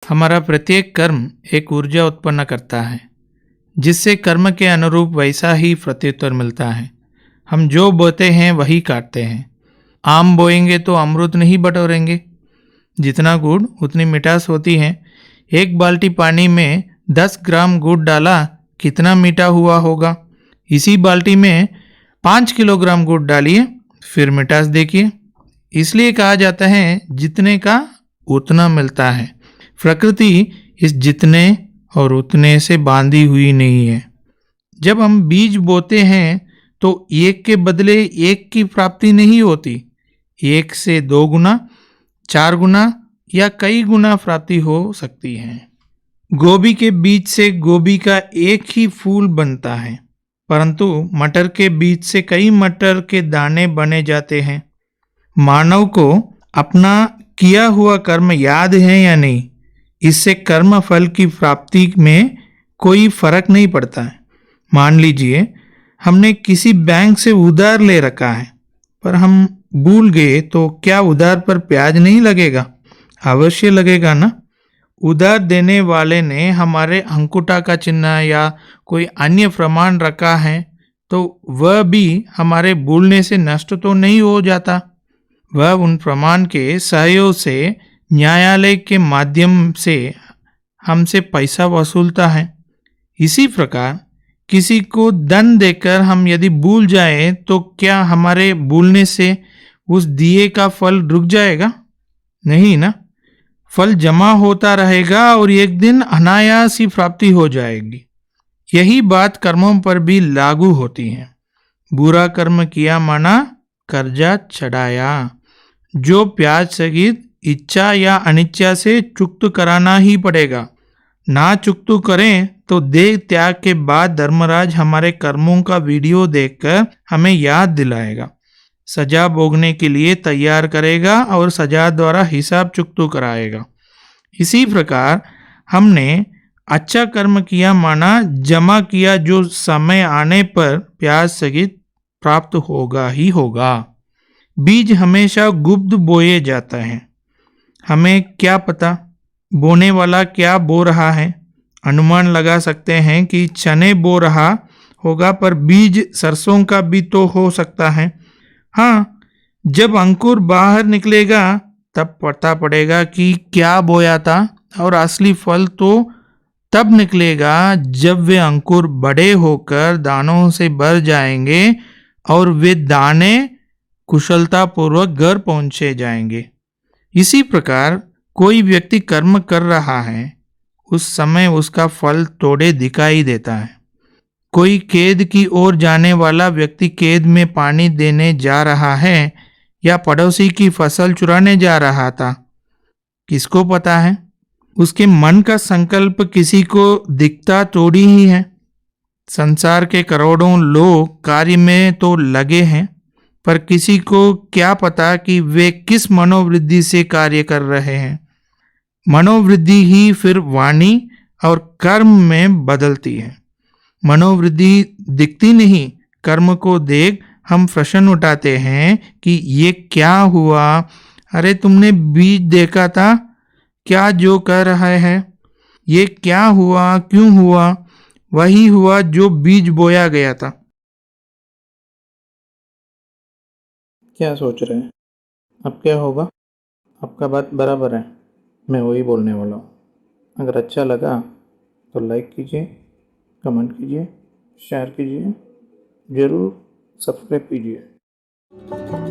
हमारा प्रत्येक कर्म एक ऊर्जा उत्पन्न करता है, जिससे कर्म के अनुरूप वैसा ही प्रत्युत्तर मिलता है। हम जो बोते हैं वही काटते हैं। आम बोएंगे तो अमृत नहीं बटोरेंगे। जितना गुड़ उतनी मिठास होती है। एक बाल्टी पानी में 10 ग्राम गुड़ डाला, कितना मीठा हुआ होगा। इसी बाल्टी में 5 किलोग्राम गुड़ डालिए, फिर मिठास देखिए। इसलिए कहा जाता है जितने का उतना मिलता है। प्रकृति इस जितने और उतने से बांधी हुई नहीं है। जब हम बीज बोते हैं तो एक के बदले एक की प्राप्ति नहीं होती। एक से 2 गुना, 4 गुना या कई गुना प्राप्ति हो सकती है। गोभी के बीज से गोभी का एक ही फूल बनता है, परंतु मटर के बीज से कई मटर के दाने बने जाते हैं। मानव को अपना किया हुआ कर्म याद है या नहीं, इससे कर्म फल की प्राप्ति में कोई फर्क नहीं पड़ता है। मान लीजिए हमने किसी बैंक से उधार ले रखा है, पर हम भूल गए तो क्या उधार पर ब्याज नहीं लगेगा? अवश्य लगेगा ना। उधार देने वाले ने हमारे अंगूठा का चिन्ह या कोई अन्य प्रमाण रखा है तो वह भी हमारे भूलने से नष्ट तो नहीं हो जाता। वह उन प्रमाण के सहयोग से न्यायालय के माध्यम से हमसे पैसा वसूलता है। इसी प्रकार किसी को दंड देकर हम यदि भूल जाएं तो क्या हमारे भूलने से उस दिए का फल रुक जाएगा? नहीं ना। फल जमा होता रहेगा और एक दिन अनायास ही प्राप्ति हो जाएगी। यही बात कर्मों पर भी लागू होती है। बुरा कर्म किया माना कर्जा चढ़ाया। जो प्याज सहित इच्छा या अनिच्छा से चुक्त कराना ही पड़ेगा। ना चुक्त करें तो देह त्याग के बाद धर्मराज हमारे कर्मों का वीडियो देखकर हमें याद दिलाएगा, सजा भोगने के लिए तैयार करेगा और सजा द्वारा हिसाब चुक्त कराएगा। इसी प्रकार हमने अच्छा कर्म किया माना जमा किया, जो समय आने पर प्याज सहित प्राप्त होगा ही होगा। बीज हमेशा गुप्त बोए जाता है। हमें क्या पता बोने वाला क्या बो रहा है। अनुमान लगा सकते हैं कि चने बो रहा होगा, पर बीज सरसों का भी तो हो सकता है। हाँ, जब अंकुर बाहर निकलेगा तब पता पड़ेगा कि क्या बोया था, और असली फल तो तब निकलेगा जब वे अंकुर बड़े होकर दानों से भर जाएंगे और वे दाने कुशलतापूर्वक घर पहुंचे जाएंगे। इसी प्रकार कोई व्यक्ति कर्म कर रहा है, उस समय उसका फल थोड़े दिखाई देता है। कोई खेत की ओर जाने वाला व्यक्ति खेत में पानी देने जा रहा है या पड़ोसी की फसल चुराने जा रहा था, किसको पता है? उसके मन का संकल्प किसी को दिखता थोड़ी ही है। संसार के करोड़ों लोग कार्य में तो लगे हैं, पर किसी को क्या पता कि वे किस मनोवृत्ति से कार्य कर रहे हैं। मनोवृत्ति ही फिर वाणी और कर्म में बदलती है। मनोवृत्ति दिखती नहीं। कर्म को देख हम प्रश्न उठाते हैं कि ये क्या हुआ? अरे तुमने बीज देखा था क्या जो कर रहा है? ये क्या हुआ, क्यों हुआ? वही हुआ जो बीज बोया गया था। क्या सोच रहे हैं? अब क्या होगा? आपका बात बराबर है, मैं वही बोलने वाला हूँ। अगर अच्छा लगा तो लाइक कीजिए, कमेंट कीजिए, शेयर कीजिए, ज़रूर सब्सक्राइब कीजिए।